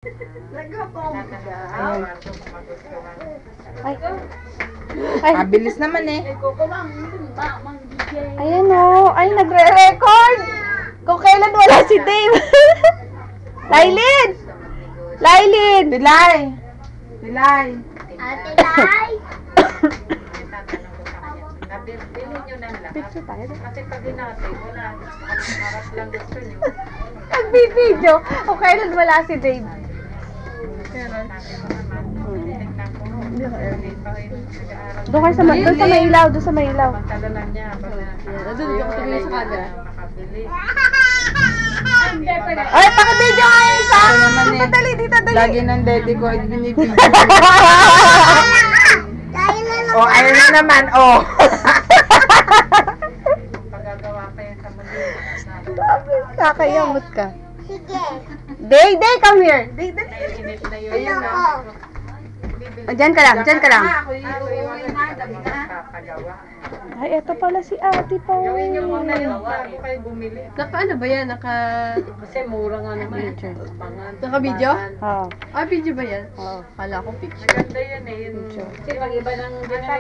Ayan. Ay. Bilis naman eh. Ayan o. Ay, nagre-record. Kung kailan wala si Dave. Lailin! Lailin! Pilay! Pilay! Ate Lai! Picture tayo. Kasi pag hinatay, wala. Harap lang gusto niyo. Nagbibideo. Kung kailan wala si Dave. Doon kayo sa mailaw. Doon sa mailaw. Pagkalalan niya. Doon ako tumingin sa kanya. Makabili. Ay, pakibideo nga yung isa. Dito, dali, dito, dali. Lagi ng daddy ko ay binibidyo. Oh, ayun na naman, oh. Pagagawa pa yan sa muli. Kakayamot ka. Sige. Day, come here. Day. Init na yun. Diyan ka lang, diyan ka lang. Ako yung papagawa. Ay, eto pala si ate po. Gawin niyo muna yun bago kayo bumili. Ano ba yan? Kasi mura nga naman. Naka-video? Oo. Ah, video ba yan? Oo. Kala ko picture. Maganda yan eh. Kasi pag iba ng ginagawa.